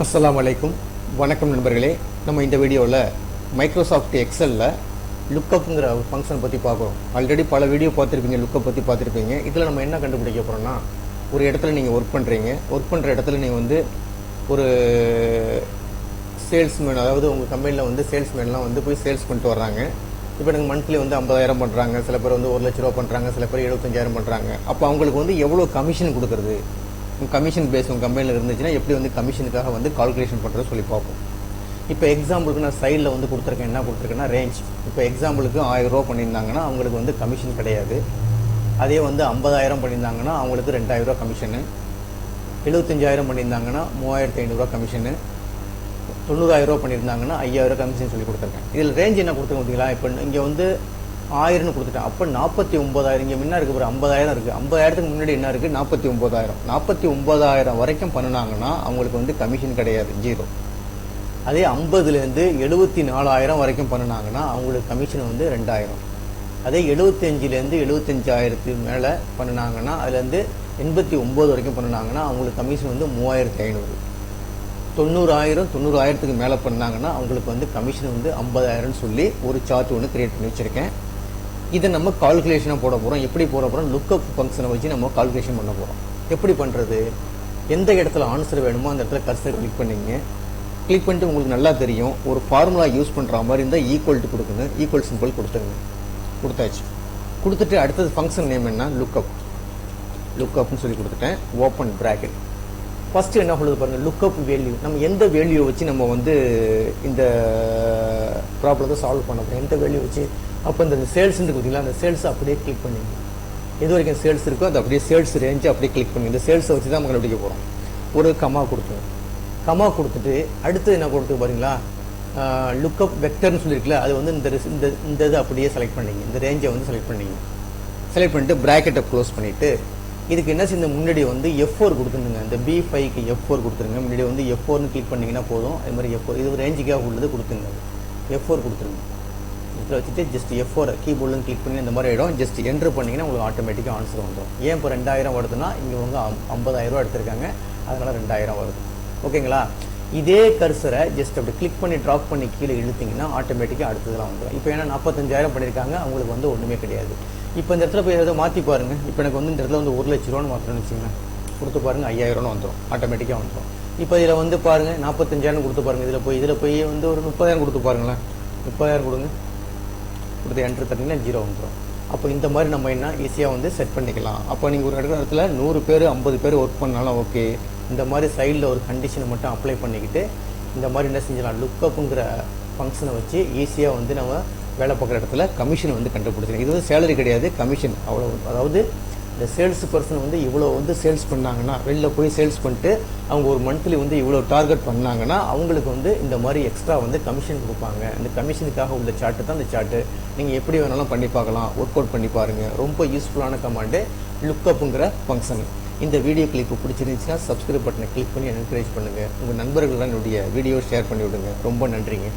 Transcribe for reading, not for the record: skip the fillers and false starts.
அஸ்ஸலாமு அலைக்கும். வணக்கம் நண்பர்களே. நம்ம இந்த வீடியோவில் மைக்ரோசாஃப்ட் எக்ஸலில் லுக்கப்புங்கிற ஃபங்க்ஷன் பற்றி பார்க்குறோம். ஆல்ரெடி பல வீடியோ பார்த்துருப்பீங்க, லுக்கப் பற்றி பார்த்துருப்பீங்க. இதில் நம்ம என்ன கண்டுபிடிக்க போகிறோம்னா, ஒரு இடத்துல நீங்கள் ஒர்க் பண்ணுற இடத்துல நீங்கள் ஒரு சேல்ஸ்மேன், அதாவது உங்கள் கம்பெனியில் சேல்ஸ்மேன்லாம் போய் சேல்ஸ் பண்ணிட்டு வர்றாங்க. இப்போ எனக்கு மந்த்லி 50,000 பண்ணுறாங்க, சில பேர் 1,00,000 பண்ணுறாங்க, சில பேர் 75,000 பண்ணுறாங்க. அப்போ அவங்களுக்கு எவ்வளோ கமிஷன் கொடுக்குறது, கமிஷன் பேஸ் உங்கள் கம்பெனியில் இருந்துச்சுன்னா எப்படி கமிஷனுக்காக கால்குலேஷன் பண்ணுறது சொல்லி பார்ப்போம். இப்போ எக்ஸாம்பிளுக்கு நான் சைடில் கொடுத்துருக்கேன். என்ன கொடுத்துருக்கேன்னா ரேஞ்ச். இப்போ எக்ஸாம்பிளுக்கு 1000 ரூபா பண்ணியிருந்தாங்கன்னா அவங்களுக்கு கமிஷன் கிடையாது. அதே 50,000 பண்ணியிருந்தாங்கன்னா அவங்களுக்கு 2,000 ரூபா கமிஷனு, 75,000 பண்ணியிருந்தாங்கன்னா 3,500 ரூபா கமிஷனு, 90,000 ரூபா பண்ணியிருந்தாங்கன்னா 5,000 கமிஷன் சொல்லி கொடுத்துருக்கேன். இதில் ரேஞ்ச் என்ன கொடுத்துருக்கேன் பார்த்தீங்களா? இப்போ இங்கே 1000 கொடுத்துட்டேன். அப்போ 49,000 இங்கே முன்ன இருக்குது, ஒரு 50,000 இருக்குது. 50,000க்கு முன்னாடி என்ன இருக்குது? 49,000. 49,000 வரைக்கும் பண்ணினாங்கன்னா அவங்களுக்கு கமிஷன் கிடையாது, 0. அதே 50லேருந்து 74,000 வரைக்கும் பண்ணினாங்கன்னா அவங்களுக்கு கமிஷன் 2,000. அதே 75லேருந்து 75,000க்கு மேலே பண்ணினாங்கன்னா அதுலேருந்து 89 வரைக்கும் பண்ணினாங்கன்னா அவங்களுக்கு கமிஷன் 3,500. 90,000க்கு மேலே பண்ணாங்கன்னா அவங்களுக்கு கமிஷன் 50,000ன்னு சொல்லி ஒரு சார்ட் ஒன்று கிரியேட் பண்ணி வச்சுருக்கேன். இதை நம்ம கால்குலேஷனாக போட போகிறோம். எப்படி போட போகிறோம்? லுக்கப் ஃபங்க்ஷனை வச்சு நம்ம கால்குலேஷன் பண்ண போகிறோம். எப்படி பண்ணுறது? எந்த இடத்துல ஆன்சர் வேணுமோ அந்த இடத்துல கர்சர் கிளிக் பண்ணிங்க. கிளிக் பண்ணிட்டு உங்களுக்கு நல்லா தெரியும், ஒரு ஃபார்முலா யூஸ் பண்ணுற மாதிரி இருந்தால் ஈக்குவல் டு கொடுக்குங்க. ஈக்குவல் சிம்பிள் கொடுத்துருங்க. கொடுத்தாச்சு. கொடுத்துட்டு அடுத்தது ஃபங்க்ஷன் நேம் என்ன? லுக்கப்னு சொல்லி கொடுத்துட்டேன். Open bracket. ஃபஸ்ட்டு என்ன சொல்லுது பாருங்கள், லுக்கப் வேல்யூ. நம்ம எந்த வேல்யூ வச்சு நம்ம இந்த ப்ராப்ளத்தை சால்வ் பண்ண போகிறோம், எந்த வேல்யூ வச்சு. அப்போ இந்த சேல்ஸ்ன்னு பார்த்தீங்களா, அந்த சேல்ஸை அப்படியே கிளிக் பண்ணிங்க. எது வரைக்கும் சேல்ஸ் இருக்கோ அது அப்படியே சேல்ஸ் ரேஞ்சு அப்படியே கிளிக் பண்ணி இந்த சேல்ஸை வச்சு தான் நம்ம கண்டுபிடிக்க போகிறோம். ஒரு கமா கொடுத்துருவோம். கமா கொடுத்துட்டு அடுத்து என்ன கொடுத்து பாருங்களா, லுக்கப் வெக்டர்னு சொல்லியிருக்குல்ல, அது இந்த இதை அப்படியே செலக்ட் பண்ணிங்க. இந்த ரேஞ்சை செலக்ட் பண்ணிங்க. செலக்ட் பண்ணிட்டு ப்ராக்கெட்டை க்ளோஸ் பண்ணிவிட்டு இதுக்கு என்ன செய்ய, முன்னாடி F4 கொடுத்துருங்க. இந்த B5க்கு F4 கொடுத்துருங்க. முன்னாடி F4ன்னு கிளிக் பண்ணிங்கன்னா போதும். அது மாதிரி F4 இது ரேஞ்சுக்காக உள்ளது கொடுத்துருங்க. F4 கொடுத்துருங்க. இதில் வச்சுட்டு ஜஸ்ட் F4 கீபோர்டில் கிளிக் பண்ணி இந்த மாதிரி ஆகிடும். ஜஸ்ட் என்ட்ரு பண்ணிங்கன்னா உங்களுக்கு ஆட்டோமேட்டிக்காக ஆன்சர் வந்துடும். ஏன் இப்போ 2,000 வருதுன்னா இங்கே 50,000 ரூபா எடுத்திருக்காங்க, அதனால் 2,000 வருது. ஓகேங்களா? இதே கர்சரை ஜஸ்ட் அப்படி கிளிக் பண்ணி ட்ராப் பண்ணி கீழே இழுத்திங்கன்னா ஆட்டோமேட்டிக்காக அடுத்ததெல்லாம் வந்துடும். இப்போ ஏன்னா 45,000 பண்ணியிருக்காங்க, அவங்களுக்கு ஒன்றுமே கிடையாது. இப்போ இந்த இடத்துல போய் ஏதோ மாற்றி பாருங்கள். இப்போ எனக்கு இந்த இடத்துல 1,00,000 மாற்றணும்னு வச்சுக்கோங்க. கொடுத்து பாருங்கள், 5,000 வந்துடும். ஆட்டோமேட்டிக்காக வந்துடும். இப்போ இதில் பாருங்கள் 45,000 கொடுத்து பாருங்கள். இதில் போய் ஒரு 30,000 கொடுத்து பாருங்களேன். 30,000 கொடுங்க. கொடுத்து என்ட்ரு தட்டிங்கன்னா 0 வந்துடும். அப்போ இந்த மாதிரி நம்ம என்ன ஈஸியாக செட் பண்ணிக்கலாம். அப்போ நீங்கள் ஒரு இடத்துல 100 பேர் 50 பேர் ஒர்க் பண்ணாலும் ஓகே. இந்த மாதிரி சைடில் ஒரு கண்டிஷனை மட்டும் அப்ளை பண்ணிக்கிட்டு இந்த மாதிரி என்ன செஞ்சலாம், லுக்கப்புங்கிற ஃபங்க்ஷனை வச்சு ஈஸியாக நம்ம வேலை பார்க்குற இடத்துல கமிஷன் கண்டுபிடிச்சிருக்கேன். இது சேலரி கிடையாது, கமிஷன். அவ்வளோ. அதாவது இந்த சேல்ஸ் பர்சன் இவ்வளோ சேல்ஸ் பண்ணாங்கன்னா, வெளில போய் சேல்ஸ் பண்ணிட்டு அவங்க ஒரு மந்த்லி இவ்வளோ டார்கெட் பண்ணாங்கன்னா அவங்களுக்கு இந்த மாதிரி எக்ஸ்ட்ரா கமிஷன் கொடுப்பாங்க. இந்த கமிஷனுக்காக உள்ள சார்ட்டு தான் இந்த சார்ட்டு. நீங்கள் எப்படி வேணாலும் பண்ணி பார்க்கலாம், ஒர்க் அவுட் பண்ணி பாருங்கள். ரொம்ப யூஸ்ஃபுல்லான கமாண்டு லுக்கப்புங்கிற ஃபங்க்ஷன். இந்த வீடியோ கிளிப்பு பிடிச்சிருந்துச்சுன்னா சப்ஸ்கிரைப் பட்டனை கிளிக் பண்ணி என்கரேஜ் பண்ணுங்கள். உங்கள் நண்பர்கள்லாம் என்னுடைய வீடியோ ஷேர் பண்ணி விடுங்க. ரொம்ப நன்றிங்க.